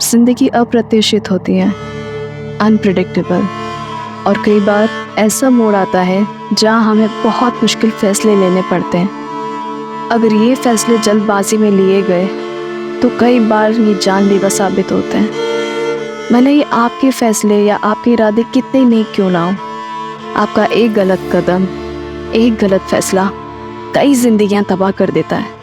जिंदगी अप्रत्याशित होती है, अनप्रिडिक्टेबल, और कई बार ऐसा मोड़ आता है जहां हमें बहुत मुश्किल फैसले लेने पड़ते हैं। अगर ये फैसले जल्दबाजी में लिए गए तो कई बार ये जानलेवा साबित होते हैं। भले ही आपके फैसले या आपके इरादे कितने नेक क्यों ना हो, आपका एक गलत कदम, एक गलत फैसला कई जिंदगियां तबाह कर देता है।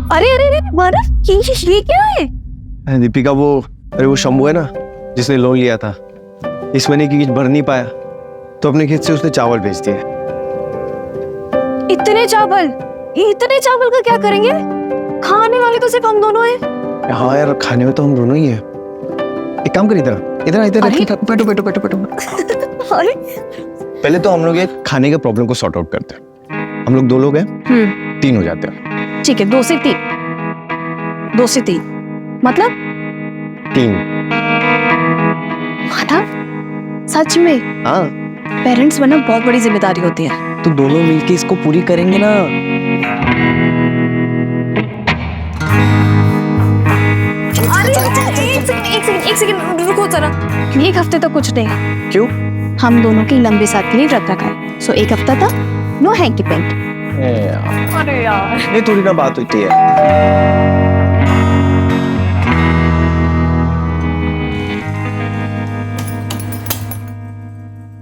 अरे अरे अरे मानव, ये क्या है? दीपिका वो शंभू है ना, जिसने लोन लिया था, इस महीने की किस्त भर नहीं पाया तो अपने खेत से उसने चावल बेच दिए। इतने चावल का क्या करेंगे? खाने वाले तो सिर्फ हम दोनों हैं। हाँ यार, खाने में तो हम दोनों ही हैं। एक काम कर, इधर बैठो। अरे पहले तो हम लोग ये खाने के प्रॉब्लम को सॉर्ट आउट करते हैं। हम लोग 2 लोग हैं, 3 हो जाते हैं। ठीक है, 2 से 3 मतलब 3। मानव, सच में हाँ, पेरेंट्स बनना बहुत बड़ी जिम्मेदारी होती है। तो दोनों मिलके इसको पूरी करेंगे ना। अरे एक सेकंड रुको जरा। एक हफ्ते तक कुछ नहीं। क्यों? हम दोनों की लंबे साथ के लिए व्रत रखा है, सो एक हफ्ता तक नो हैंकी पेंट। अरे यार, ये थोड़ी ना बात होती है।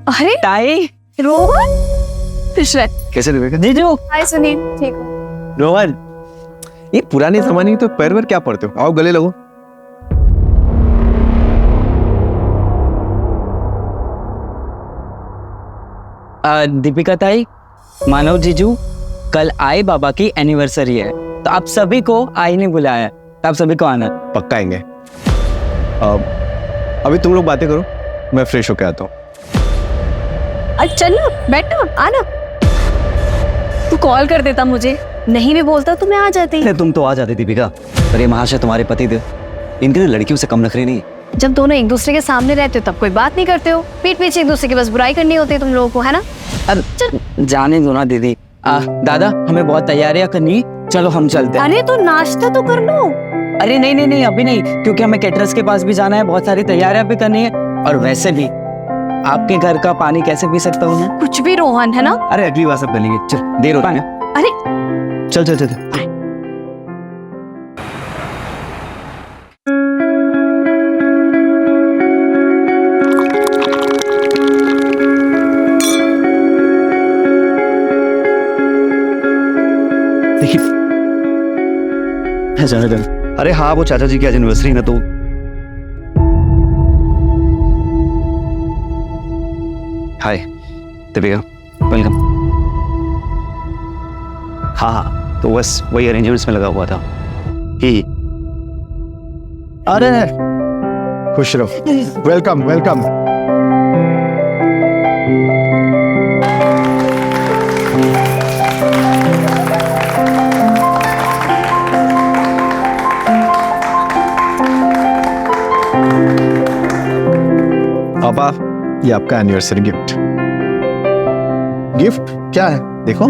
अरे ताई, रोहन, खुश रह। कैसे दीपिका? जीजू, हाय सुनील, ठीक हो? रोहन, ये पुराने जमाने की तो पैर पर क्या पड़ते हो? आओ गले लगो। दीपिका ताई, मानव जीजू, कल आई बाबा की एनिवर्सरी है, तो आप सभी को आई ने बुलाया है, तो आप सभी को आना। पक्का आएंगे। अभी तुम लोग बातें करो, मैं फ्रेश होके आता हूँ। चल बैठो, आना। तू कॉल कर देता मुझे, नहीं भी बोलता तो मैं आ जाती। अरे तुम तो आ जाते दीपिका, पर ये महाशय तुम्हारे पति थे, इनके लिए लड़कियों से कम नखरे नहीं। जब दोनों एक दूसरे के सामने रहते हो तब कोई बात नहीं करते हो, पीठ पीछे एक दूसरे की बस बुराई करनी होती है तुम लोगों को, है ना? अब जाने दो ना दीदी। दादा, हमें बहुत तैयारियां करनी, चलो हम चलते हैं। अरे तो नाश्ता तो कर लो। अरे नहीं, अभी नहीं, क्योंकि हमें कैटरर्स के पास भी जाना है, बहुत सारी तैयारियां भी करनी है, और वैसे भी आपके घर का पानी कैसे पी सकता हूँ मैं? कुछ भी रोहन, है ना? अरे अगली बार सब कर लेंगे, चल देर हो रही है। अरे चल। देखिए, जाने। अरे हाँ, वो चाचा जी की आज एनिवर्सरी है ना, तो हाय दीपिका, वेलकम। हाँ, तो बस वही अरेंजमेंट्स में लगा हुआ था ही। अरे खुश रहो। वेलकम। पापा, ये आपका एनिवर्सरी गिफ्ट। गिफ्ट क्या है देखो।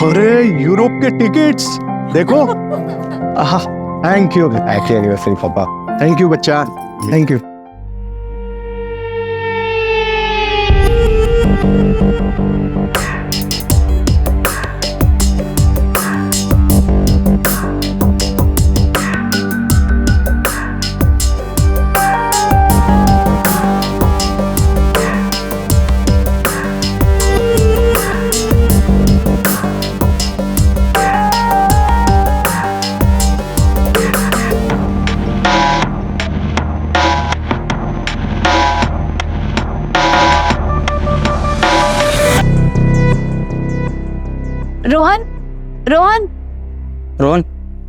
अरे यूरोप के टिकट्स देखो। थैंक यू, हैप्पी एनिवर्सरी पापा। थैंक यू बच्चा, थैंक यू। रोहन, रोहन, रोहन,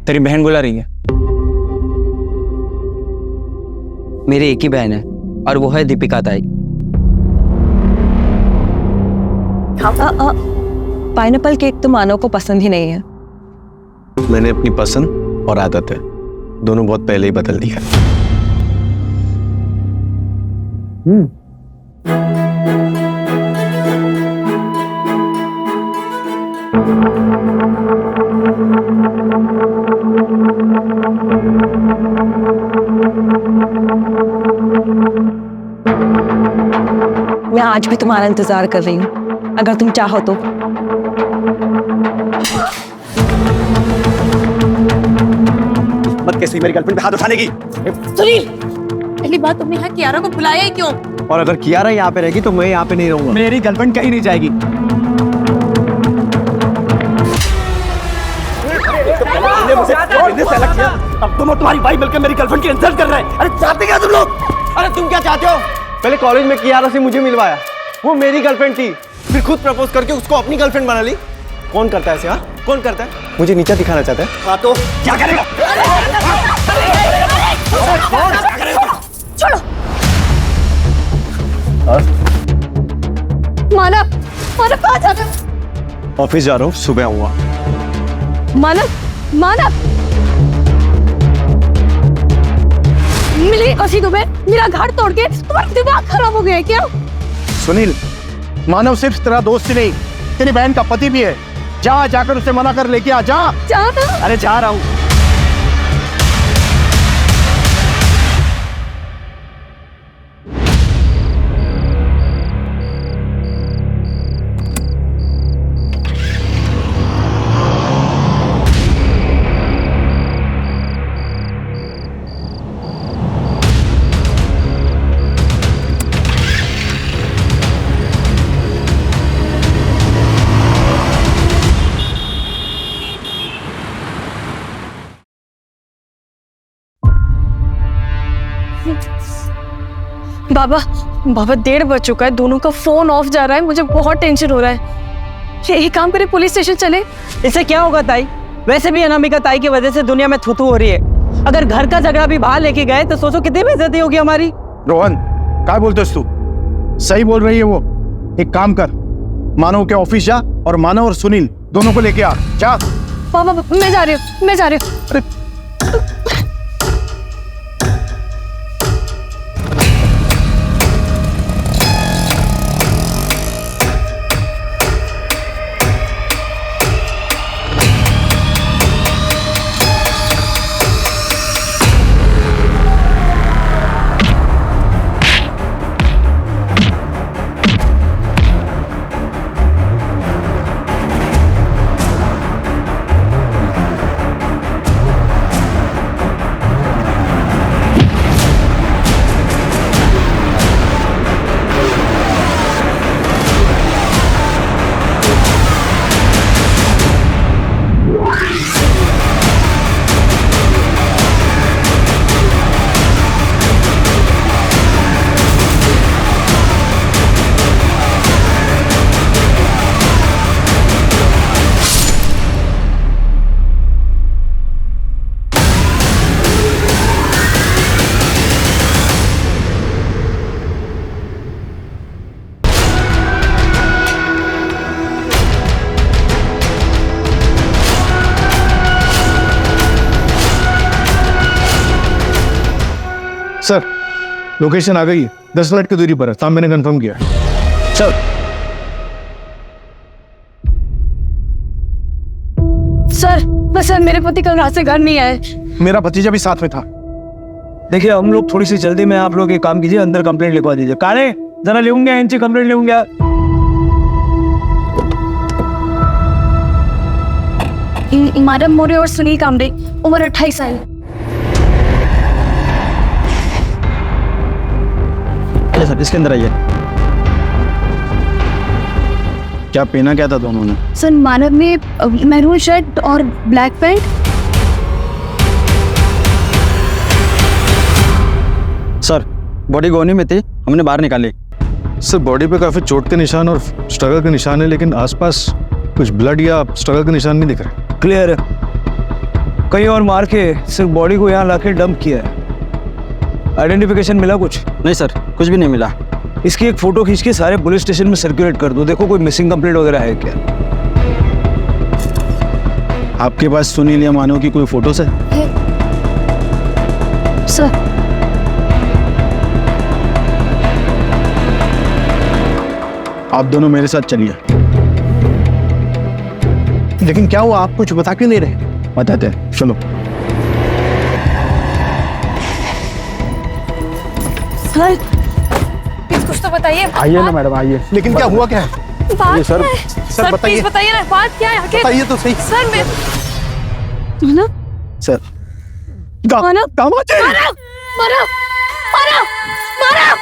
तेरी बहन बुला रही है। मेरी एक ही बहन है और वो है दीपिका ताई। पाइनएप्पल केक तो मानव को पसंद ही नहीं है। मैंने अपनी पसंद और आदत है दोनों बहुत पहले ही बदल दी है। मैं आज भी तुम्हारा इंतजार कर रही हूँ, अगर तुम चाहो तो। मत कैसे मेरी गर्लफ्रेंड पे हाथ उठाने की। सुनील, पहली बात तुमने यहाँ कियारा को बुलाया ही क्यों? और अगर कियारा यहाँ पे रहेगी तो मैं यहाँ पे नहीं रहूंगा। मेरी गर्लफ्रेंड कहीं नहीं जाएगी। अब तुम और तुम्हारी भाई मिलकर मेरी गर्लफ्रेंड की इंसल्ट कर रहे हैं। अरे चाहते क्या तुम लोग? अरे तुम क्या चाहते हो? पहले कॉलेज में कियारा से मुझे मिलवाया, वो मेरी गर्लफ्रेंड थी, फिर खुद प्रपोज करके उसको अपनी गर्लफ्रेंड बना ली। कौन करता है ऐसे? हाँ, कौन करता है? मुझे नीचा दिखाना चाहता है। हाँ तो क्या करेगा? छोड़ो। मानव, मानव कहाँ जा रहे हो? ऑफिस जा रहा हूँ, सुबह आऊंगा। मानव, मानव, मिली कसी तुम्हें? मेरा घर तोड़ के तुम्हारा दिमाग खराब हो गया है क्या? सुनील, मानव सिर्फ तेरा दोस्त ही नहीं, तेरी बहन का पति भी है। जा, जाकर उसे मना कर लेके आ जा। जाना? अरे जा रहा हूँ। बाबा, बाबा 1:30 बज चुका है, दोनों का फोन ऑफ जा रहा है, मुझे बहुत टेंशन हो रहा है। एक काम करे, पुलिस स्टेशन चले। इससे क्या होगा ताई? वैसे भी अनामिका ताई की वजह से दुनिया में थूथू हो रही है। अगर घर का झगड़ा भी बाहर लेके गए तो सोचो कितनी बेइज्जती होगी हमारी। रोहन, क्या बोलते तू? सही बोल रही है वो। एक काम कर, मानव के ऑफिस जा और मानव और सुनील दोनों को लेके आ। जा। बाबा, मैं जा रही हूँ, मैं जा रही हूँ। अरे सर लोकेशन आ गई है, 10 मिनट की दूरी पर है, साहब मैंने कंफर्म किया। सर सर मेरे पति कल रात से घर नहीं आए। मेरा भतीजा भी साथ में था। देखिए हम लोग थोड़ी सी जल्दी में, आप लोग एक काम कीजिए, अंदर कंप्लेंट लिखवा दीजिए। काले जरा लेंगे इनसे कंप्लेंट लेंगे। माधव मोरे और सुनील कामरे, उम्र 28 साल। सर इसके अंदर आइए। क्या पहना क्या था दोनों ने? सर मानव ने मैरून शर्ट और ब्लैक पैंट। सर बॉडी गोनी में थी, हमने बाहर निकाली। सर बॉडी पे काफी चोट के निशान और स्ट्रगल के निशान है, लेकिन आसपास कुछ ब्लड या स्ट्रगल के निशान नहीं दिख रहे। क्लियर है, कहीं और मार के सिर्फ बॉडी को यहाँ लाके डंप किया है। आइडेंटिफिकेशन मिला कुछ? नहीं सर, कुछ भी नहीं मिला। इसकी एक फोटो खींच के सारे पुलिस स्टेशन में सर्कुलेट कर दो, देखो कोई मिसिंग कंप्लेंट वगैरह है क्या। आपके पास सुनील या मानव की कोई फोटोज है? सर आप दोनों मेरे साथ चलिए। लेकिन क्या हुआ, आप कुछ बता क्यों नहीं रहे? बताते हैं, चलो। सर कुछ तो बताइए। आइए ना मैडम, आइए। लेकिन क्या हुआ क्या है? बात सर, क्या है? सर बताइए। प्लीज बताइए ना, बात क्या है आखिर? बताइए तो सही। सर मैं मानव सर मानव दामाद जी! मानव मानव मानव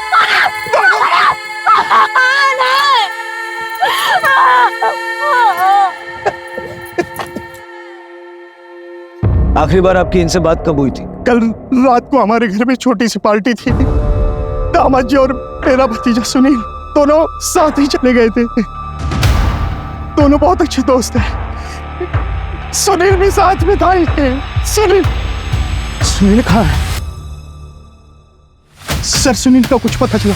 आखिरी बार आपकी इनसे बात कब हुई थी? कल रात को हमारे घर में छोटी सी पार्टी थी। दामाद जी और मेरा भतीजा सुनील दोनों साथ ही चले गए थे। दोनों बहुत अच्छे दोस्त हैं। सुनील भी साथ में था। सुनील कहाँ है? सर सुनील का कुछ पता चला?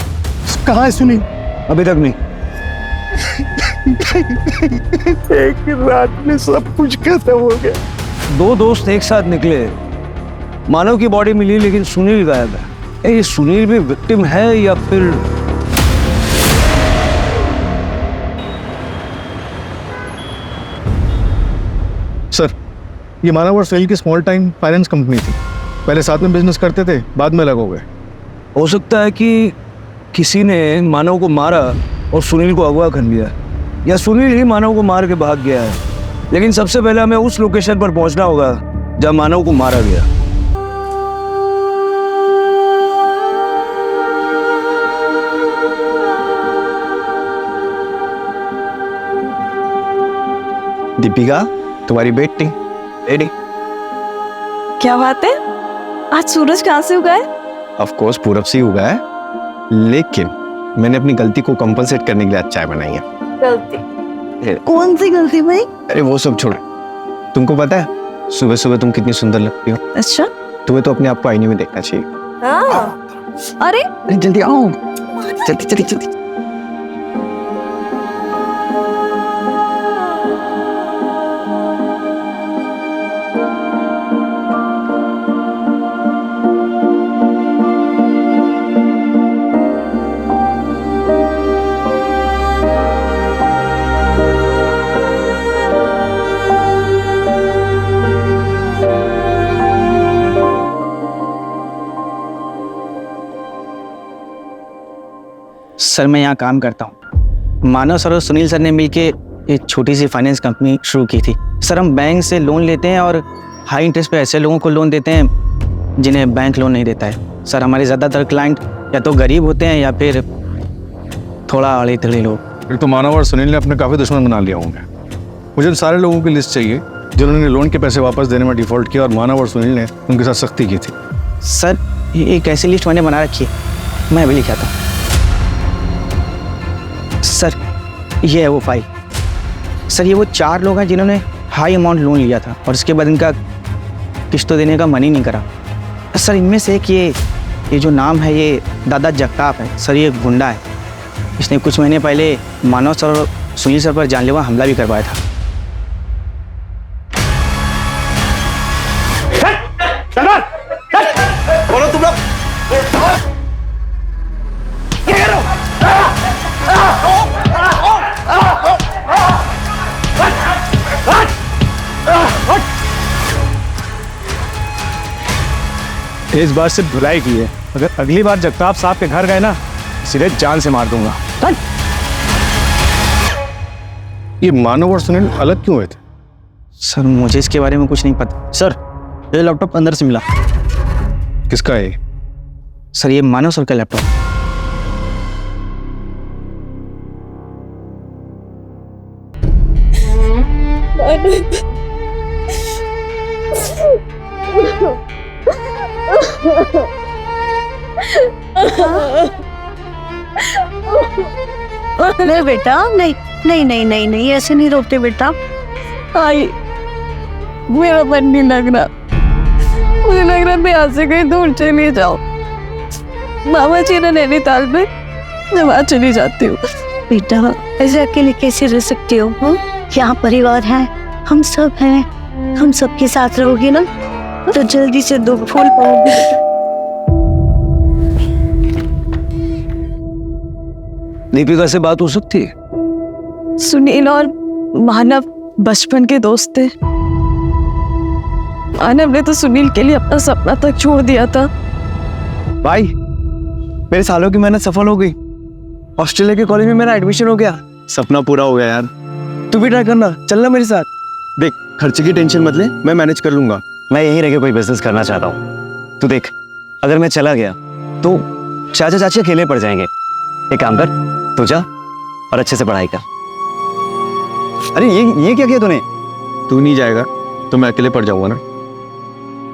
कहाँ है सुनील? अभी तक नहीं। एक रात में सब कुछ खत्म हो गया। दो दोस्त एक साथ निकले, मानव की बॉडी मिली लेकिन सुनील गायब है। ये सुनील भी विक्टिम है या फिर? सर ये मानव और सुनील की स्मॉल टाइम फाइनेंस कंपनी थी। पहले साथ में बिजनेस करते थे, बाद में अलग हो गए। हो सकता है कि किसी ने मानव को मारा और सुनील को अगवा कर लिया, या सुनील ही मानव को मार के भाग गया है। लेकिन सबसे पहले हमें उस लोकेशन पर पहुंचना होगा जहां मानव को मारा गया। दीपिका, तुम्हारी बेटी रेडी? क्या बात है, आज सूरज कहाँ से उगा है? ऑफ कोर्स पूरब से ही उगा है, लेकिन मैंने अपनी गलती को कंपनसेट करने के लिए आज चाय बनाई है। गलती? कौन सी गलती भाई? अरे वो सब छोड़, तुमको पता है सुबह सुबह तुम कितनी सुंदर लगती हो। अच्छा तुम्हें तो अपने आप को आईने में देखना चाहिए। अरे अरे जल्दी आओ, जल्दी जल्दी जल्दी। सर मैं यहाँ काम करता हूँ। मानव सर और सुनील सर ने मिलके एक छोटी सी फाइनेंस कंपनी शुरू की थी। सर हम बैंक से लोन लेते हैं और हाई इंटरेस्ट पे ऐसे लोगों को लोन देते हैं जिन्हें बैंक लोन नहीं देता है। सर हमारे ज़्यादातर क्लाइंट या तो गरीब होते हैं या फिर थोड़ा अड़े थड़े लोग। फिर तो मानव और सुनील ने अपने काफी दुश्मन बना लिया होंगे। मुझे उन सारे लोगों की लिस्ट चाहिए जिन्होंने लोन के पैसे वापस देने में डिफॉल्ट किया और मानव और सुनील ने उनके साथ सख्ती की थी। सर ये एक ऐसी लिस्ट मैंने बना रखी है, मैं अभी लिखा था। सर ये है वो फाइल। सर ये वो 4 लोग हैं जिन्होंने हाई अमाउंट लोन लिया था और इसके बाद इनका किस्तों देने का मन ही नहीं करा। सर इनमें से एक ये जो नाम है ये दादा जगताप है। सर ये गुंडा है, इसने कुछ महीने पहले मानव सर और सुनील सर पर जानलेवा हमला भी करवाया था। बोलो तुम लोग। इस बार सिर्फ धुलाई की है, अगर अगली बार जगताप साहब के घर गए ना सीधे जान से मार दूंगा। ये मानव और सुनील अलग क्यों हुए थे? सर मुझे इसके बारे में कुछ नहीं पता। सर ये लैपटॉप अंदर से मिला। किसका है? सर ये मानव सर का लैपटॉप। नहीं बेटा, नहीं नहीं नहीं नहीं नहीं, ऐसे नहीं रोते बेटा। आई मेरा मन नहीं लग रहा, मुझे लग रहा है मैं यहाँ से कहीं दूर चली जाऊँ। मामा जी ने नैनीताल में, मैं वहाँ चली जाती हूँ। बेटा ऐसे अकेले कैसे रह सकते हो? यहाँ परिवार है, हम सब हैं, हम सबके साथ रहोगे ना तो जल्दी से दो फूल पाओगे। दीपिका से बात हो सकती है? सुनील और मानव बचपन के दोस्त थे। मानव ने तो सुनील के लिए अपना सपना तक छोड़ दिया था। भाई मेरे सालों की मेहनत सफल हो गई, ऑस्ट्रेलिया के कॉलेज में मेरा एडमिशन हो गया। सपना पूरा हो गया यार। तू भी ट्राई करना, चलना मेरे साथ। देख खर्चे की टेंशन मत ले, मैं मैनेज कर लूंगा। मैं यहीं रह के कोई बिजनेस करना चाहता हूँ। तू देख, अगर मैं चला गया तो चाचा चाची अकेले पड़ जाएंगे। एक काम कर, तू जा और अच्छे से पढ़ाई कर। अरे ये क्या किया तूने? तू नहीं जाएगा तो मैं अकेले पड़ जाऊंगा ना,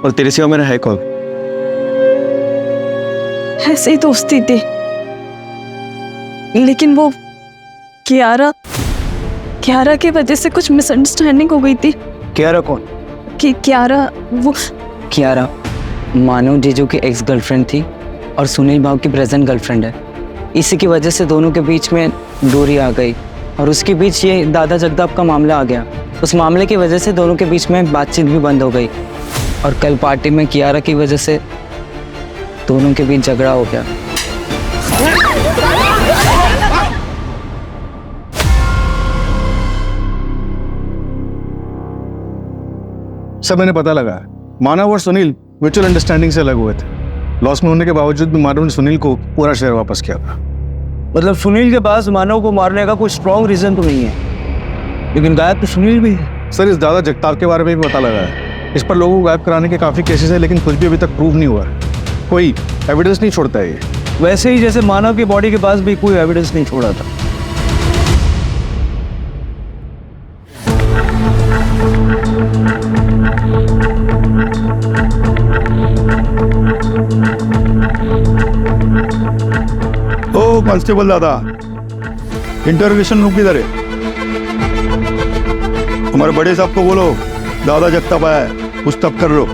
और तेरे सिवा मेरा है कौन? ऐसे ही दोस्ती थी, लेकिन वो कियारा की वजह से कुछ मिसअंडरस्टैंडिंग हो गई थी। कियारा कौन? कि कियारा वो कियारा मानव जीजू की एक्स गर्लफ्रेंड थी और सुनील भाव की प्रेजेंट गर्लफ्रेंड है। इसी की वजह से दोनों के बीच में दूरी आ गई और उसके बीच ये दादा जगताप का मामला आ गया। उस मामले की वजह से दोनों के बीच में बातचीत भी बंद हो गई और कल पार्टी में कियारा की वजह से दोनों के बीच झगड़ा हो गया। सब मैंने पता लगा, मानव और सुनील म्यूचुअल अंडरस्टैंडिंग से अलग हुए थे। लॉस में होने के बावजूद भी मानव ने सुनील को पूरा शेयर वापस किया था। मतलब सुनील के पास मानव को मारने का कोई स्ट्रॉन्ग रीजन तो नहीं है, लेकिन गायब तो सुनील भी है। सर इस दादा जगताप के बारे में भी पता लगा है। इस पर लोगों को गायब कराने के काफी केसेस है, लेकिन कुछ भी अभी तक प्रूव नहीं हुआ है। कोई एविडेंस नहीं छोड़ता है ये। वैसे ही जैसे मानव की बॉडी के पास भी कोई एविडेंस नहीं छोड़ा था। ओ कांस्टेबल दादा, इंटरोगेशन रूम किधर है? हमारे बड़े साहब को बोलो दादा जगताप आया है, पूछताछ कर लो।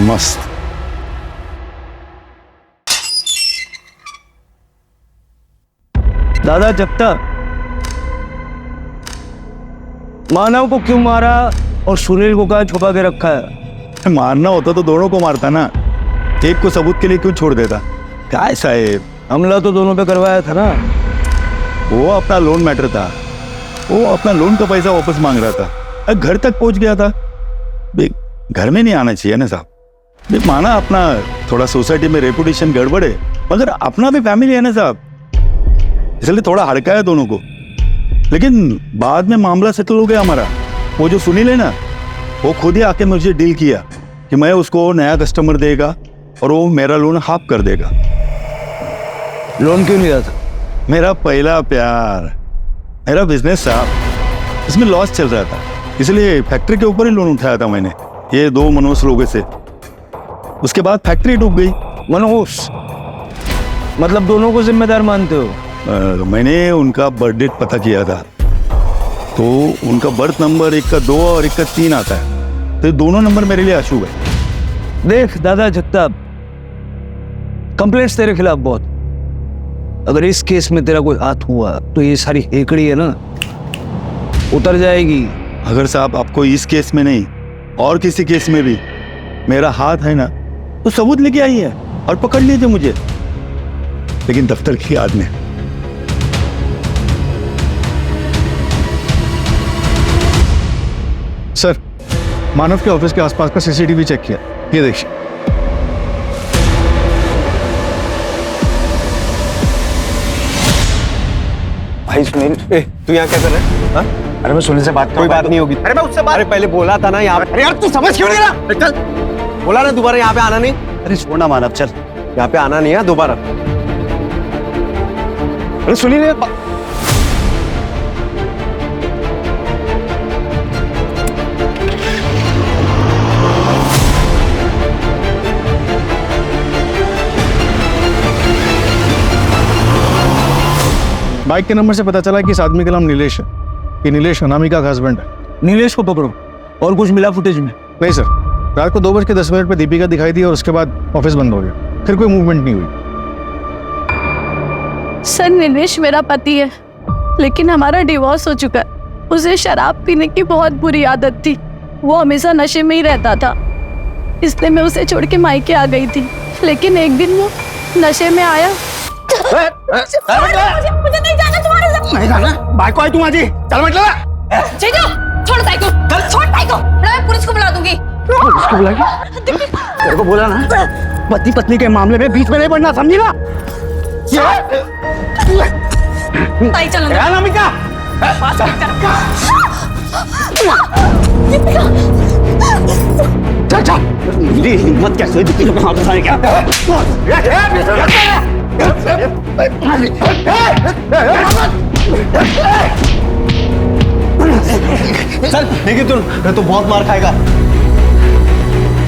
मस्त। दादा जगताप मानव को क्यों मारा और सुनील को कहाँ छुपा के रखा है? मारना होता तो दोनों को मारता ना, एक को सबूत के लिए क्यों छोड़ देता? क्या है साहेब, हमला तो दोनों पे करवाया था ना। वो अपना लोन मैटर था, वो अपना लोन का पैसा वापस मांग रहा था, घर तक पहुंच गया था। घर में नहीं आना चाहिए ना साहब। माना अपना थोड़ा सोसाइटी में रेपुटेशन गड़बड़ है, मगर अपना भी फैमिली है ना साहब, इसलिए थोड़ा हड़का है दोनों को। लेकिन बाद में मामला सेटल हो गया हमारा। वो जो सुनील है ना, वो खुद ही आके मुझे डील किया कि मैं उसको नया कस्टमर देगा और वो मेरा लोन हाफ कर देगा। लोन क्यों लिया था? मेरा पहला प्यार, मेरा बिजनेस था, इसमें लॉस चल रहा था, इसलिए फैक्ट्री के ऊपर ही लोन उठाया था मैंने, ये 2 मनोज लोगों से। उसके बाद फैक्ट्री डूब गई। मनोज मतलब दोनों को जिम्मेदार मानते हो? मैंने उनका बर्थ डेट पता किया था, तो उनका बर्थ नंबर एक का 2 और एक का 3 आता है, तो दोनों नंबर मेरे लिए अशुभ है। देख दादा जगताप, कंप्लेंट्स तेरे खिलाफ बहुत। अगर इस केस में तेरा कोई हाथ हुआ तो ये सारी हेकड़ी है ना उतर जाएगी। अगर साहब आपको इस केस में नहीं और किसी केस में भी मेरा हाथ है ना, तो सबूत लेके आइए और पकड़ लीजिए मुझे, लेकिन दफ्तर की याद में। सर, मानव के ऑफिस के आसपास का सीसीटीवी चेक किया, ये देखिए। भाई सुनील, तू यहाँ क्या कर रहा है? हाँ? अरे मैं सुनील से बात कोई बात नहीं होगी। अरे मैं उससे बात, अरे पहले बोला था ना यहाँ पे। अरे यार तू समझ क्यों नहीं रहा? चल, बोला ना दोबारा यहाँ पे आना नहीं। अरे छोड़ना मानव, चल। यहाँ पे आना नहीं है दोबारा। अरे सुनील, बाइक के नंबर से पता चला कि इस आदमी का नाम नीलेश है। ये नीलेश अनामिका का हस्बैंड है। नीलेश को पकड़ो। और कुछ मिला फुटेज में? नहीं सर, रात को 2:10 पे दीपिका दिखाई दी और उसके बाद ऑफिस बंद हो गया, फिर कोई मूवमेंट नहीं हुई। सर नीलेश मेरा पति है, लेकिन हमारा डिवोर्स हो चुका है। उसे शराब पीने की बहुत बुरी आदत थी, वो हमेशा नशे में ही रहता था, इसलिए मैं उसे छोड़ के मायके आ गई थी। लेकिन एक दिन वो नशे में आया। मुझे नहीं जाना तुम्हारे साथ। नहीं जाना? बाइक को आई तुम आज ही। चल मत लगा। जीजू, छोड़ साइको, छोड़ साइको। मैं पुलिस को बुला दूंगी। पुलिस को बुलाएगी? तेरे को बोला ना, पति पत्नी के मामले में बीच में नहीं पड़ना, समझी ना? ताई चलो। अनामिका, चल चल। मेरी हिम्मत कैसे हुई दीपिका को वहां फंसाने क्या? चल, देखिए मैं तो बहुत मार खाएगा।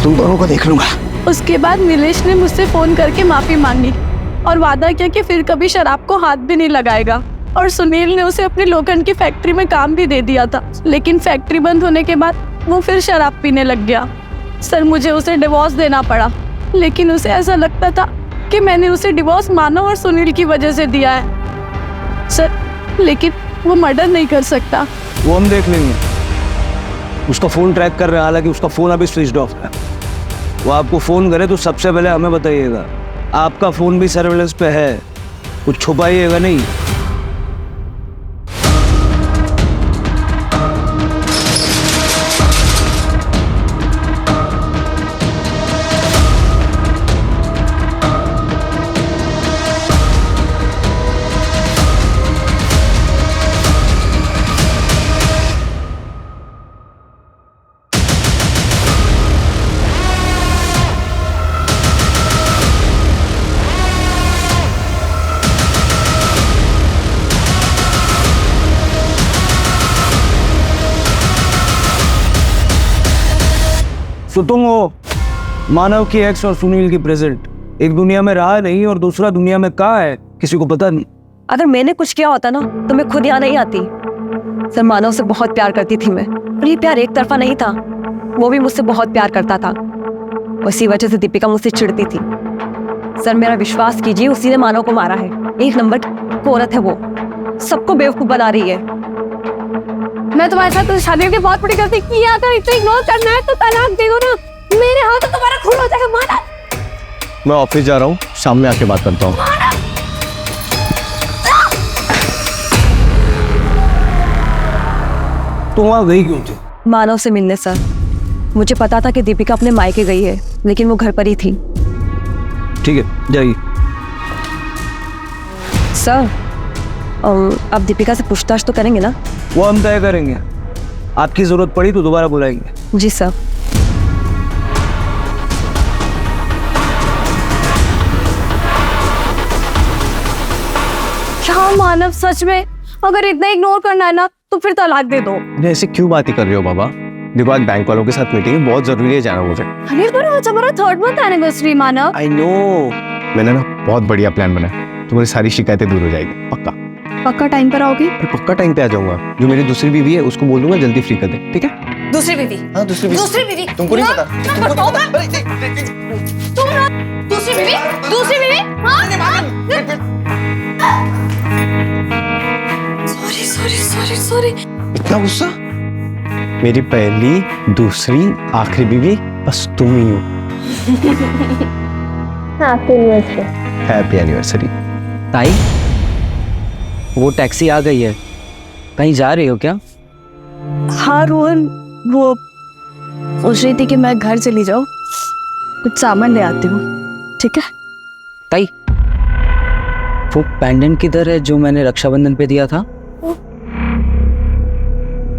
तुम दोनों को देख लूंगा। उसके बाद नीलेश ने मुझसे फोन करके माफी मांगी और वादा किया कि फिर कभी शराब को हाथ भी नहीं लगाएगा। और सुनील ने उसे अपनी लोखंड की फैक्ट्री में काम भी दे दिया था, लेकिन फैक्ट्री बंद होने के बाद वो फिर शराब पीने लग गया। सर मुझे उसे डिवोर्स देना पड़ा, लेकिन उसे ऐसा लगता था कि मैंने उसे डिवोर्स मानव और सुनील की वजह से दिया है। सर लेकिन वो मर्डर नहीं कर सकता। वो हम देख लेंगे। उसका फोन ट्रैक कर रहे हैं, हालांकि उसका फोन अभी स्विच ऑफ है। वो आपको फोन करे तो सबसे पहले हमें बताइएगा। आपका फोन भी सर्वेलेंस पे है, कुछ छुपाइएगा नहीं। तो तुम हो मानव की एक्स और सुनील की प्रेजेंट। एक दुनिया में रहा नहीं और दूसरा दुनिया में कहाँ है, किसी को पता नहीं। अगर मैंने कुछ किया होता ना तो मैं खुद यहाँ नहीं आती। सर मानव से बहुत प्यार करती थी मैं, और ये प्यार एक तरफा नहीं था, वो भी मुझसे बहुत प्यार करता था। उसी वजह से दीपिका मुझसे चिढ़ती थी। सर मेरा विश्वास कीजिए, उसी ने मानव को मारा है। एक नंबर की औरत है वो, सबको बेवकूफ बना रही है। मैं तुम्हारे साथ तो शादी की बहुत बड़ी गलती की है। अगर इसे इग्नोर करना है तो तलाक दे दो ना, मेरे हाथ तुम्हारा खून हो जाएगा। माना, मैं ऑफिस जा रहा हूँ, शाम में आके बात करता हूँ। तुम वहां गई क्यों थी? मानव से मिलने सर। मुझे पता था कि दीपिका अपने मायके गई है, लेकिन वो घर पर ही थी। ठीक है, जाइए। सर अब दीपिका से पूछताछ तो करेंगे ना? वो हम तय करेंगे, आपकी जरूरत पड़ी तो दोबारा बुलाएंगे। जी सर। क्या मानव सच में अगर इतना इग्नोर करना है ना तो फिर तलाक दे दो। ऐसे क्यों बातें कर रहे हो बाबा? देखो आज बैंक वालों के साथ मीटिंग है, बहुत जरूरी है जाना मुझे। अरे पर आज हमारा 3rd month anniversary Manav. I know, मैंने ना बहुत बढ़िया प्लान बनाया, तुम्हारी सारी शिकायतें दूर हो जाएगी। पक्का पक्का टाइम पर आओगी? पक्का टाइम पे आ जाऊंगा। जो मेरी दूसरी बीवी है उसको बोल दूंगा जल्दी फ्री कर दे, ठीक है? दूसरी बीवी। हाँ दूसरी बीवी। दूसरी बीवी। तुमको नहीं ना, पता? ना, तुमको बताओ नहीं ना। पता? तुम ना, दूसरी बीवी। दूसरी बीवी। Sorry sorry sorry sorry. इतना गुस्सा? मेरी पहली, दूसरी, आखिरी बीवी बस तुम ही हो। Happy anniversary. ताई, वो टैक्सी आ गई है, कहीं जा रही हो क्या? हाँ रोहन, वो सोच रही थी कि मैं घर चली जाऊँ, कुछ सामान ले आती हूँ, ठीक है? ताई, वो पेंडेंट किधर है जो मैंने रक्षाबंधन पे दिया था?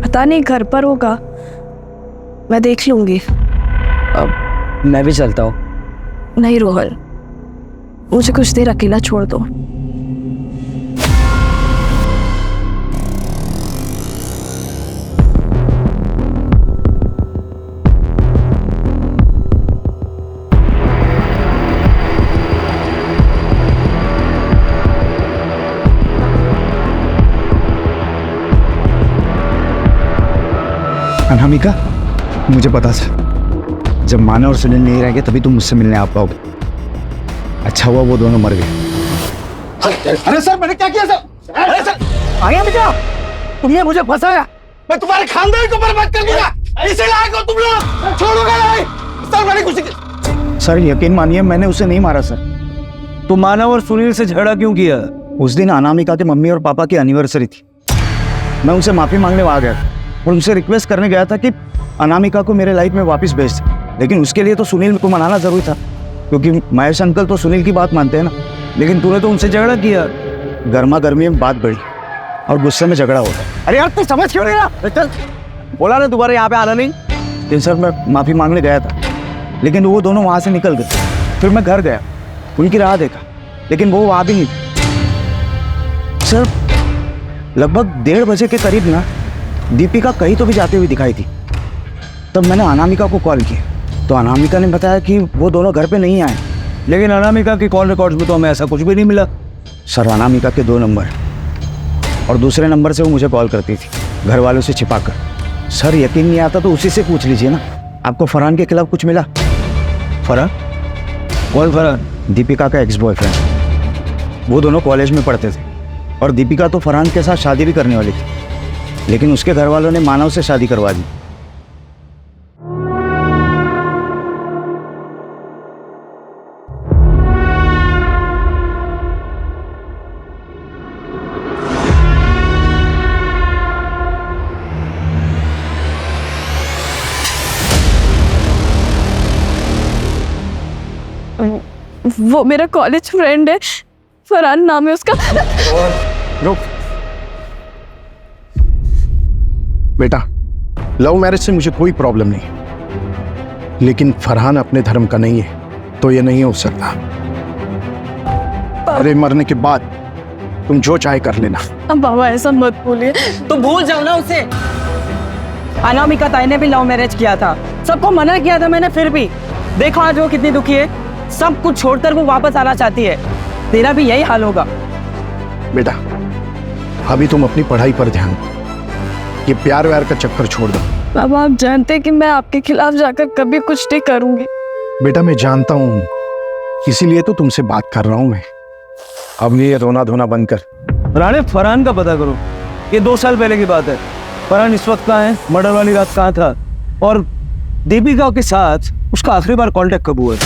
पता नहीं, घर पर होगा, मैं देख लूंगी। अब मैं भी चलता हूँ। नहीं रोहन, मुझे कुछ देर अकेला छोड़ दो। अनामिका, मुझे पता था जब मानव और सुनील नहीं रहेंगे तभी तुम मुझसे मिलने आ पाओगे। अच्छा हुआ वो दोनों मर गए। अरे सर मैंने क्या किया सर? अरे सर आगे बेटा, तुमने मुझे फंसाया, मैं तुम्हारे खानदान को बर्बाद कर दूंगा। इसे लायक हो तुम लोग, छोड़ूंगा नहीं सर। मैंने कुछ सर यकीन मानिए मैंने उसे नहीं मारा सर। तो मानव और सुनील से झगड़ा क्यों किया? उस दिन अनामिका के मम्मी और पापा की एनिवर्सरी थी। मैं उनसे माफी मांगने आ गया और उनसे रिक्वेस्ट करने गया था कि अनामिका को मेरे लाइफ में वापस भेज दे, लेकिन उसके लिए तो सुनील को मनाना जरूरी था, क्योंकि महेश अंकल तो सुनील की बात मानते हैं ना। लेकिन तूने तो उनसे झगड़ा किया। गर्मा गर्मी में बात बढ़ी और गुस्से में झगड़ा होता। अरे यार तू समझ क्यों नहीं रहा? चल बोला ना दोबारा यहाँ पे आना नहीं। लेकिन सर मैं माफी मांगने गया था, लेकिन वो दोनों वहाँ से निकल गए। फिर मैं घर गया, उनकी राह देखा, लेकिन वो वहाँ भी नहीं थे। सर लगभग 1:30 बजे के करीब ना दीपिका कहीं तो भी जाती हुई दिखाई थी। तब मैंने अनामिका को कॉल किया तो अनामिका ने बताया कि वो दोनों घर पे नहीं आए। लेकिन अनामिका की कॉल रिकॉर्ड्स में तो हमें ऐसा कुछ भी नहीं मिला। सर अनामिका के 2 नंबर और दूसरे नंबर से वो मुझे कॉल करती थी, घर वालों से छिपाकर। सर यकीन नहीं आता तो उसी से पूछ लीजिए ना, आपको फरहान के खिलाफ कुछ मिला? फरहान? कौन फरहान? दीपिका का एक्स बॉयफ्रेंड। वो दोनों कॉलेज में पढ़ते थे और दीपिका तो फरहान के साथ शादी भी करने वाली थी, लेकिन उसके घर वालों ने मानव से शादी करवा दी। वो मेरा कॉलेज फ्रेंड है, फरहान नाम है उसका। रुक बेटा, लव मैरिज से मुझे कोई प्रॉब्लम नहीं है, लेकिन फरहान अपने धर्म का नहीं है तो ये नहीं हो सकता। अरे मरने के बाद तुम जो चाहे कर लेना। अब बाबा ऐसा मत बोलिए। तो भूल जाओ ना उसे। अनामिका ताई ने भी लव मैरिज किया था, सबको मना किया था मैंने, फिर भी देखो आज वो कितनी दुखी है। सब कुछ छोड़कर वो वापस आना चाहती है। तेरा भी यही हाल होगा। बेटा अभी तुम अपनी पढ़ाई पर ध्यान दो, ये प्यार व्यार का चक्कर छोड़ दो। बाबा आप जानते हैं कि मैं आपके खिलाफ जाकर कभी कुछ नहीं करूंगी। बेटा मैं जानता हूँ, इसीलिए तो तुमसे बात कर रहा हूँ मैं। अब ये रोना धोना बंद कर। राणे फरहान का पता करो, ये 2 साल पहले की बात है। फरहान इस वक्त कहाँ है, मर्डर वाली रात कहाँ था, और दीपिका के साथ उसका आखिरी बार कांटेक्ट कब हुआ?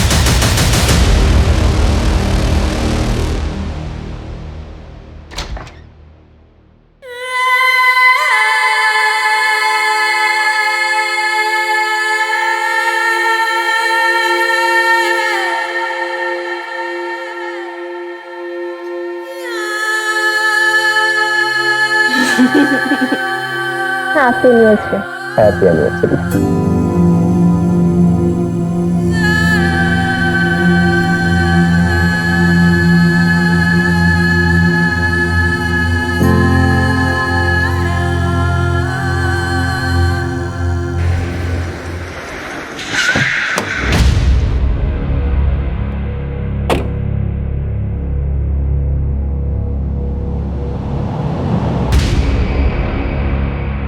Happy anniversary.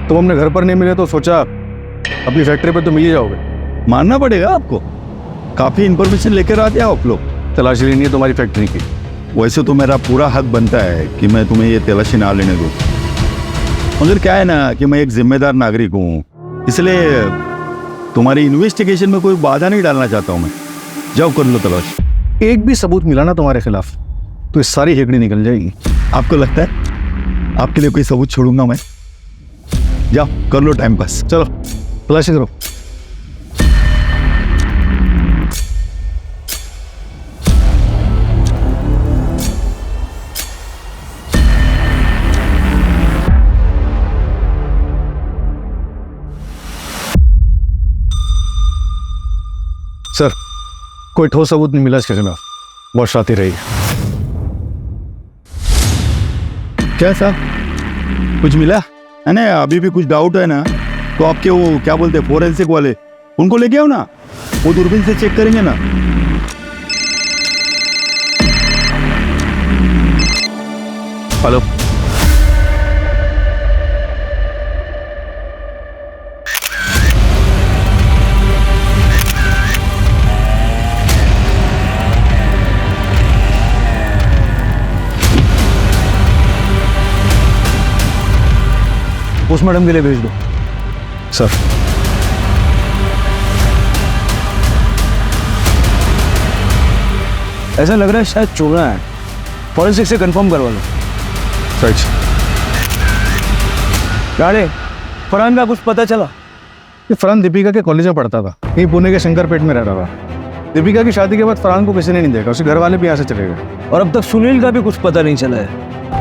तुम अपने घर पर नहीं मिले तो सोचा अपनी फैक्ट्री पे तो मिल ही जाओगे। मानना पड़ेगा आपको, काफी इंफॉर्मेशन लेकर आते हैं आप लोग। तलाशी लेनी है तुम्हारी फैक्ट्री की। वैसे तो मेरा पूरा हक बनता है कि मैं तुम्हें ये तलाशी ना लेने दूं, मगर क्या है ना कि मैं एक जिम्मेदार नागरिक हूँ, इसलिए तुम्हारी इन्वेस्टिगेशन में कोई बाधा नहीं डालना चाहता हूँ मैं। जाओ कर लो तलाश। एक भी सबूत मिला ना तुम्हारे खिलाफ तो इस सारी हेकड़ी निकल जाएगी। आपको लगता है आपके लिए कोई सबूत छोड़ूंगा मैं? जाओ कर लो टाइम पास। चलो तलाशी करो। सर, कोई ठोस सबूत नहीं मिला इसके खिलाफ। बहुत शातिर रही। क्या साहब कुछ मिला है ना? अभी भी कुछ डाउट है ना तो आपके वो क्या बोलते हैं फोरेंसिक वाले, उनको लेके आओ ना, वो दूरबीन से चेक करेंगे ना। हेलो, पोस्टमार्टम के लिए भेज दो। सर ऐसा लग रहा है शायद चोरा है, फॉरेंसिक से कंफर्म करवा लो। सच क्या रे, फरहान का कुछ पता चला? ये फरहान दीपिका के कॉलेज में पढ़ता था, यहीं पुणे के शंकरपेट में रह रहा था। दीपिका की शादी के बाद फरहान को किसी ने नहीं देखा, उसके घर वाले भी यहाँ से चले गए। और अब तक सुनील का भी कुछ पता नहीं चला है।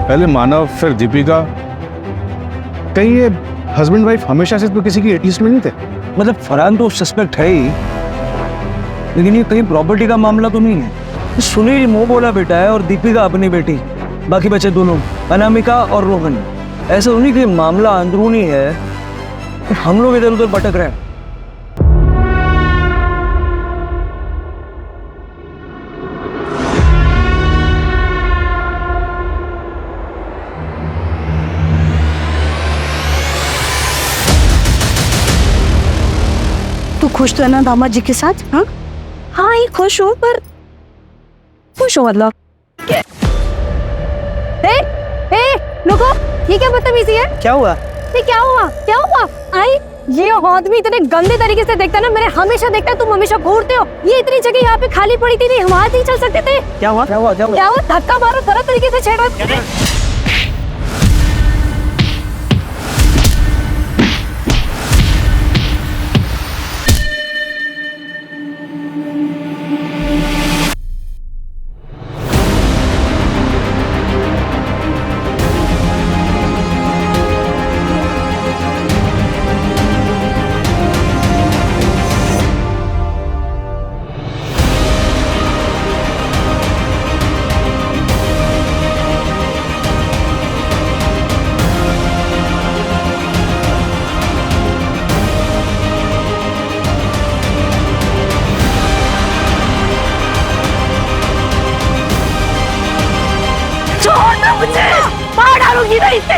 पहले मानव फिर दीपिका, कहीं ये हस्बैंड वाइफ हमेशा से तो किसी की लिस्ट में नहीं थे? मतलब फरहान तो सस्पेक्ट है ही, लेकिन ये कहीं प्रॉपर्टी का मामला तो नहीं है। सुनील मोह बोला बेटा है और दीपिका अपनी बेटी, बाकी बचे दोनों अनामिका और रोहन। ऐसा उन्हीं के मामला अंदरूनी है, हम लोग इधर उधर भटक रहे हैं। तू खुश तो है ना दामाद जी के साथ? हाँ हाँ ये खुश हूँ, पर खुश हूँ मतलब रुको, ये क्या बदतमीजी है? क्या हुआ? ये क्या हुआ? क्या हुआ? आई ये आदमी इतने गंदे तरीके से देखता है ना, मेरे हमेशा देखता है, तुम हमेशा घूरते हो। ये इतनी जगह यहाँ पे खाली पड़ी थी, नहीं हम आज नहीं चल सकते थे? क्या हुआ? क्या हुआ? क्या हुआ? क्या हुआ? धक्का मारो, गलत तरीके से छेड़ा। मार डालूंगी मैं इसे।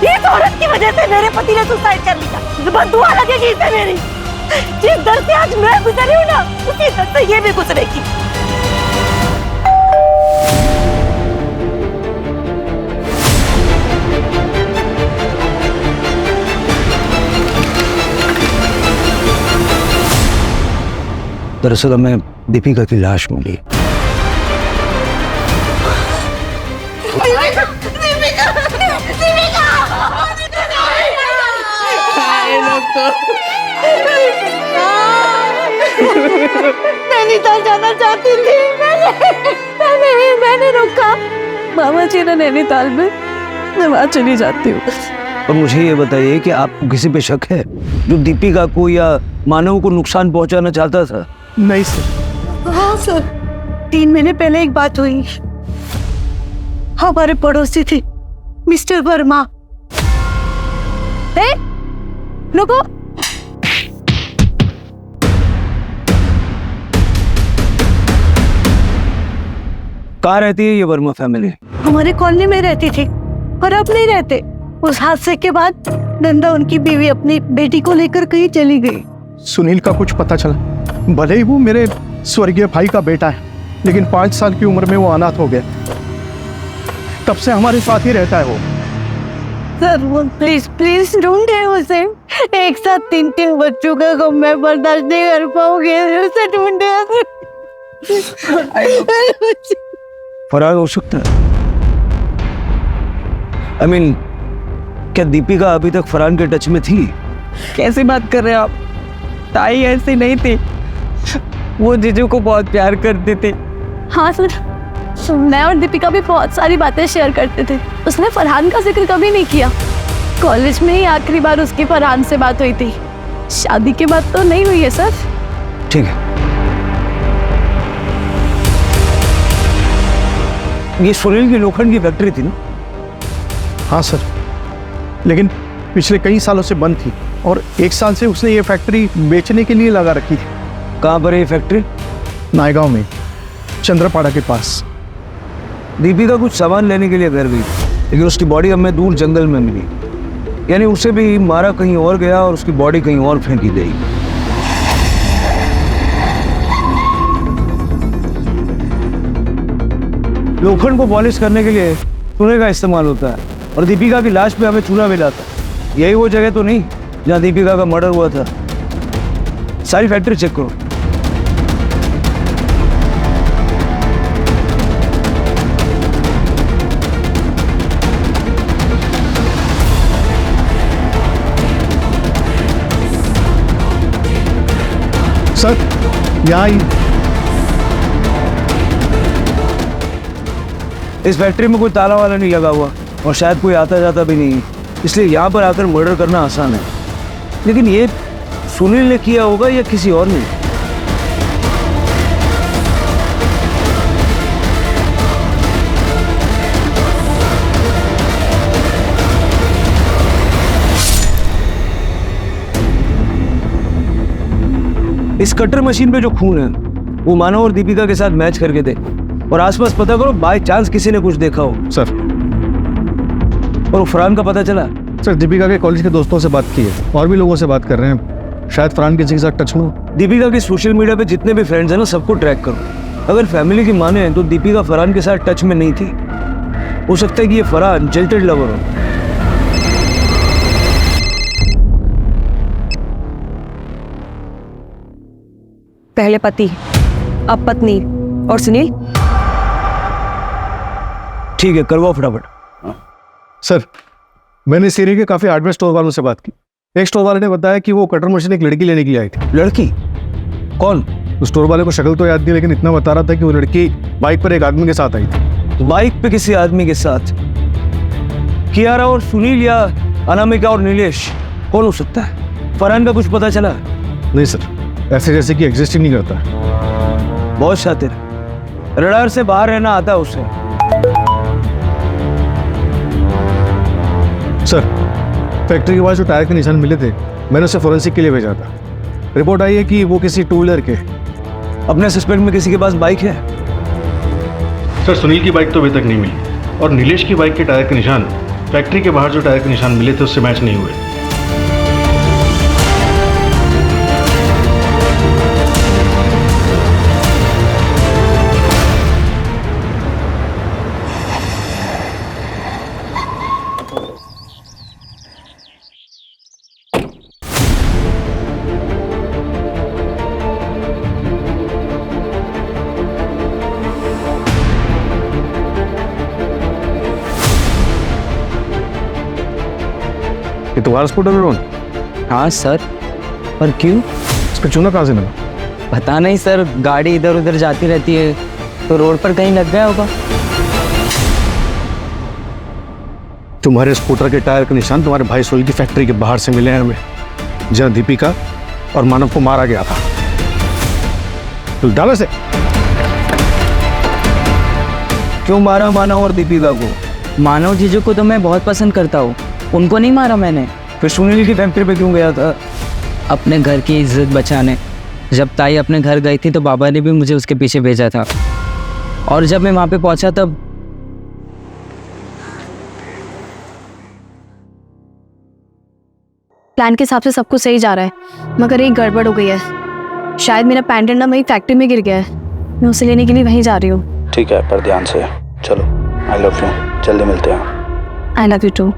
इस औरत की वजह से मेरे पति ने सुसाइड कर लिया। बददुआ लगेगी इसे मेरी। जिस दर से आज मैं गुजरी हूँ ना, उसी दर से ये भी गुजरेगी। दरअसल हमें दीपिका की लाश मिली। नैनीताल जाना चाहती थी मैंने रोका। मामा जी ने नैनीताल में, मैं वहाँ चली जाती हूँ। और मुझे ये बताइए कि आपको किसी पे शक है जो दीपिका को या मानव को नुकसान पहुंचाना चाहता था? नहीं सर। हाँ सर, 3 महीने पहले एक बात हुई। हमारे पड़ोसी थे मिस्टर वर्मा। रुको, कहाँ रहती है ये वर्मा फैमिली? हमारे कॉलोनी में रहती थी और अब नहीं रहते। उस हादसे के बाद नंदा उनकी बीवी अपनी बेटी को लेकर कहीं चली गई। सुनील का कुछ पता चला? भले ही वो मेरे स्वर्गीय भाई का बेटा है, लेकिन 5 साल की उम्र में वो अनाथ हो गया। तब से हमारे साथ ही रहता है वो। सर वो प्लीज प्लीज ढूंढे उसे। एक साथ 3 बच्चों का गम मैं बर्दाश्त नहीं कर पाऊंगी, उसे ढूंढे। फरार हो सकता है। I mean, क्या दीपिका अभी तक फरहान के टच में थी? कैसी बात कर रहे हैं आप? ताई ऐसी नहीं थी, वो जीजू को बहुत प्यार करते थे। हाँ सर, मैं और दीपिका भी बहुत सारी बातें शेयर करते थे। उसने फरहान का जिक्र कभी नहीं किया। कॉलेज में ही आखिरी बार उसकी फरहान से बात हुई थी। शादी के बाद तो नहीं हुई है सर। ठीक है, ये सुनील की लोखंड की फैक्ट्री थी ना? हाँ सर, लेकिन पिछले कई सालों से बंद थी और 1 साल से उसने ये फैक्ट्री बेचने के लिए लगा रखी थी। कहाँ पर है ये फैक्ट्री? नायगांव में, चंद्रपाड़ा के पास। दीपिका कुछ सामान लेने के लिए घर गई, लेकिन उसकी बॉडी हमें दूर जंगल में मिली। यानी उसे भी मारा कहीं और गया और उसकी बॉडी कहीं और फेंकी गई। लोखंड को पॉलिश करने के लिए चूने का इस्तेमाल होता है और दीपिका की लाश पे हमें चूना मिला था। यही वो जगह तो नहीं जहाँ दीपिका का मर्डर हुआ था? सारी फैक्ट्री चेक करो। सर यहाँ ही इस फैक्ट्री में कोई ताला वाला नहीं लगा हुआ और शायद कोई आता जाता भी नहीं है, इसलिए यहाँ पर आकर मर्डर करना आसान है। लेकिन ये सुनील ने किया होगा या किसी और ने? इस कटर मशीन पे जो खून है वो मानव और दीपिका के साथ मैच करके दे और आसपास पता करो, बाय चांस किसी ने कुछ देखा हो। सर, और फरहान का पता चला? सर दीपिका के कॉलेज के दोस्तों से बात की है और भी लोगों से बात कर रहे हैं, शायद फरहान किसी के साथ टच में हो। दीपिका के सोशल मीडिया पे जितने भी फ्रेंड्स हैं ना, सबको ट्रैक करो। अगर फैमिली की माने तो दीपिका फरहान के साथ टच में नहीं थी। हो सकता है कि ये फरहान जिल्टेड लवर हो। पहले पति, अब पत्नी और सुनील। ठीक है, करवाओ फटाफट। सर, मैंने इस एरिया के काफी हार्डवेयर स्टोर वालों से बात की। एक स्टोर वाले ने बताया कि वो कटर मशीन एक लड़की लेने के लिए आई थी। लड़की? कौन? उस स्टोर वाले को शक्ल तो याद नहीं, लेकिन इतना बता रहा था कि वो लड़की बाइक पर एक आदमी के साथ आई थी। बाइक पे किसी आदमी के साथ? कियारा और सुनील या अनामिका और नीलेश? कौन हो सकता है? फरहान का कुछ पता चला? नहीं सर, ऐसे जैसे कि एग्जिस्ट ही नहीं करता। बहुत शातिर, रडार से बाहर रहना आता है उसे। सर, फैक्ट्री के पास जो टायर के निशान मिले थे, मैंने उसे फोरेंसिक के लिए भेजा था। रिपोर्ट आई है कि वो किसी टू व्हीलर के। अपने सस्पेक्ट में किसी के पास बाइक है? सर, सुनील की बाइक तो अभी तक नहीं मिली और नीलेश की बाइक के टायर के निशान फैक्ट्री के बाहर जो टायर के निशान मिले थे उससे मैच नहीं हुए। ये तुम्हारा स्कूटर है रोहन? हाँ सर, पर क्यों? इस पर चूना कहाँ से मिला? पता नहीं सर, गाड़ी इधर उधर जाती रहती है तो रोड पर कहीं लग गया होगा। तुम्हारे स्कूटर के टायर के निशान तुम्हारे भाई सोहेल की फैक्ट्री के बाहर से मिले हैं हमें, जहाँ दीपिका और मानव को मारा गया था। तो डाला से क्यों मारा मानव और दीपिका को? मानव जीजू को तो मैं बहुत पसंद करता हूँ, उनको नहीं मारा मैंने। फिर सुनील की फैक्ट्री पे क्यों गया था? अपने घर की इज्जत बचाने। जब ताई अपने घर गई थी तो बाबा ने भी मुझे उसके पीछे भेजा था, और जब मैं वहाँ पे पहुँचा तब प्लान के हिसाब से सब कुछ सही जा रहा है, मगर एक गड़बड़ हो गई है। शायद मेरा पेंडेंट ना वही फैक्ट्री में गिर गया है। मैं उसे लेने के लिए वहीं जा रही हूँ। ठीक है, पर ध्यान से चलो। आई लव यू, जल्दी मिलते हैं। I love you too.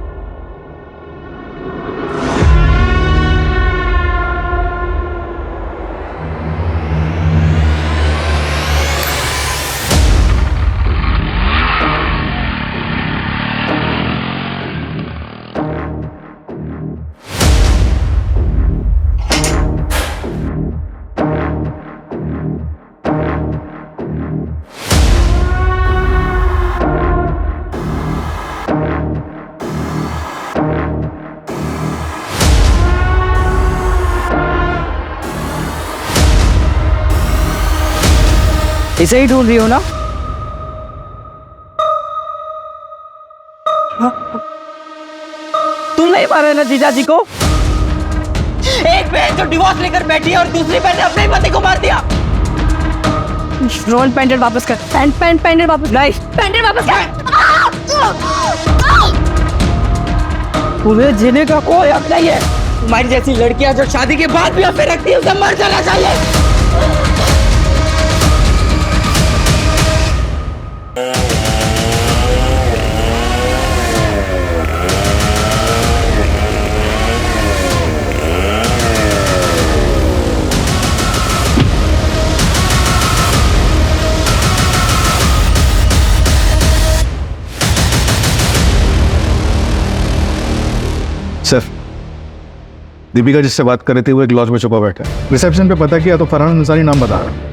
इसे ही ढूंढ रही हो ना? तुम नहीं मारे ना जीजा जी को? एक बहन जो डिवोर्स लेकर बैठी है और दूसरी बहन ने अपने पति को मार दिया। रोहन पेंडेंट वापस कर। पेंडेंट वापस। नहीं, पेंडेंट वापस कर। तुम्हें जीने का कोई हक नहीं है। तुम्हारी जैसी लड़कियां जो शादी के बाद भी अफेयर रखती है उसे मर जाना चाहिए। सर, दीपिका जिससे बात कर रही थी वो एक लॉज में छुपा बैठा है। रिसेप्शन पे पता किया तो फरहान अंसारी नाम बता रहा है।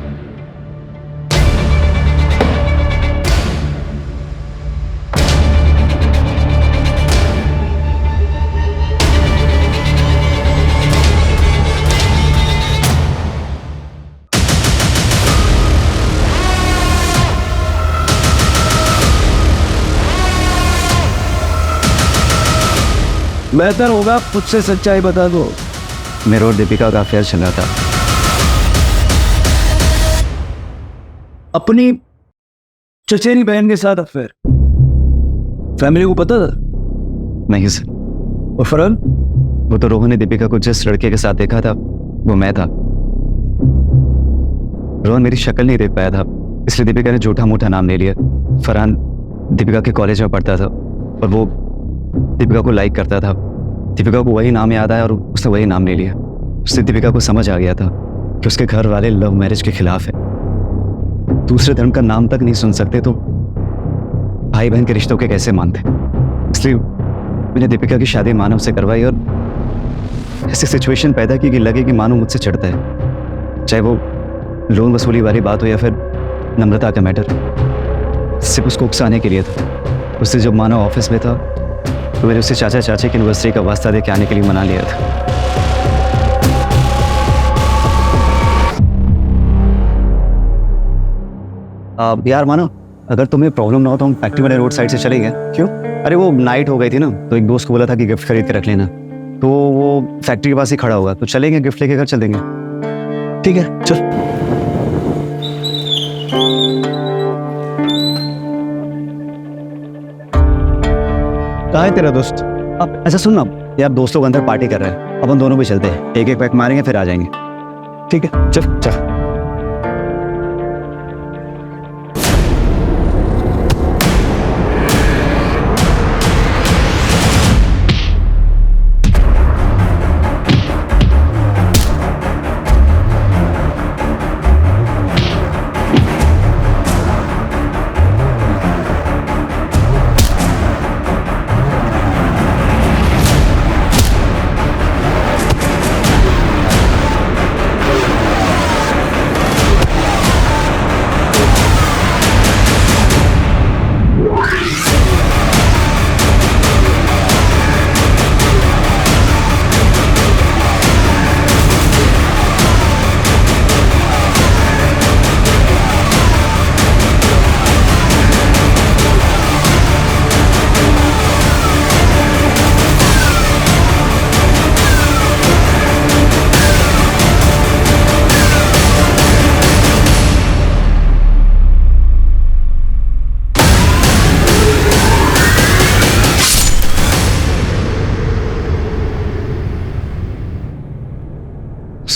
बेहतर होगा खुद से सच्चाई बता दो। मेरे और दीपिका का अफेयर चल रहा था। अपनी चचेरी बहन के साथ अफेयर? फैमिली को पता था? नहीं सर। और फरहान? वो तो रोहन ने दीपिका को जिस लड़के के साथ देखा था वो मैं था। रोहन मेरी शक्ल नहीं देख पाया था, इसलिए दीपिका ने झूठा मूठा नाम ले लिया। फरहान दीपिका के कॉलेज में पढ़ता था और वो दीपिका को लाइक करता था। दीपिका को वही नाम याद आया और उसने वही नाम ले लिया। उससे दीपिका को समझ आ गया था कि उसके घर वाले लव मैरिज के खिलाफ है, दूसरे धर्म का नाम तक नहीं सुन सकते तो भाई बहन के रिश्तों के कैसे मानते। इसलिए मैंने दीपिका की शादी मानव से करवाई और ऐसी सिचुएशन पैदा की कि लगे कि मानव मुझसे चिढ़ता है, चाहे वो लोन वसूली वाली बात हो या फिर नम्रता का मैटर। सिर्फ उसको उकसाने के लिए था। उससे जब मानव ऑफिस में था तो मैंने उससे चाचा चाची की एनिवर्सरी का वास्ता दे के आने के लिए मना लिया था। यार मानो, अगर तुम्हें प्रॉब्लम ना हो तो हम फैक्ट्री वाले रोड साइड से चले गए। क्यों? अरे वो नाइट हो गई थी ना, तो एक दोस्त को बोला था कि गिफ्ट खरीद के रख लेना, तो वो फैक्ट्री के पास ही खड़ा होगा, तो चलेंगे गिफ्ट लेके घर चल देंगे। ठीक है चल। कहाँ है तेरा दोस्त? अब अच्छा सुन ना यार, दोस्त लोग अंदर पार्टी कर रहे हैं, अपन दोनों भी चलते हैं, एक एक पैक मारेंगे फिर आ जाएंगे। ठीक है चल चल।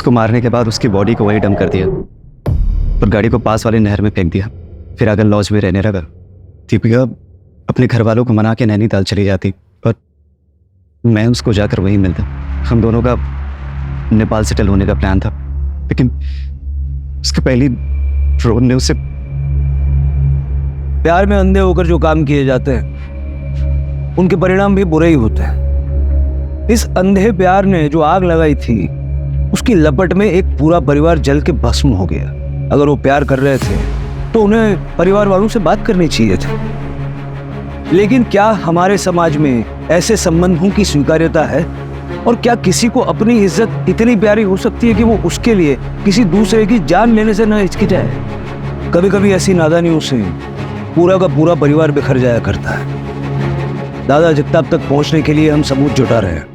उसको मारने के बाद उसकी बॉडी को वहीं डंप कर दिया और गाड़ी को पास वाली नहर में फेंक दिया। फिर अगर लॉज में रहने लगा। दीपिका अपने घर वालों को मना के नैनीताल चली जाती और मैं उसको जाकर वहीं मिलता। हम दोनों का नेपाल सेटल होने का प्लान था, लेकिन उसके पहली ड्रोन ने उसे। प्यार में अंधे होकर जो काम किए जाते हैं उनके परिणाम भी बुरे ही होते हैं। इस अंधे प्यार ने जो आग लगाई थी उसकी लपट में एक पूरा परिवार जल के भस्म हो गया। अगर वो प्यार कर रहे थे तो उन्हें परिवार वालों से बात करनी चाहिए थी। लेकिन क्या हमारे समाज में ऐसे संबंधों की स्वीकार्यता है? और क्या किसी को अपनी इज्जत इतनी प्यारी हो सकती है कि वो उसके लिए किसी दूसरे की जान लेने से न हिचकिचाए? कभी कभी ऐसी नादानियों से पूरा का पूरा परिवार बिखर जाया करता है। दादा जगताप तक पहुंचने के लिए हम सबूत जुटा रहे हैं।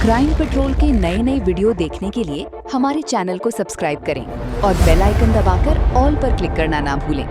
क्राइम पेट्रोल के नए वीडियो देखने के लिए हमारे चैनल को सब्सक्राइब करें और बेल आइकन दबाकर ऑल पर क्लिक करना ना भूलें।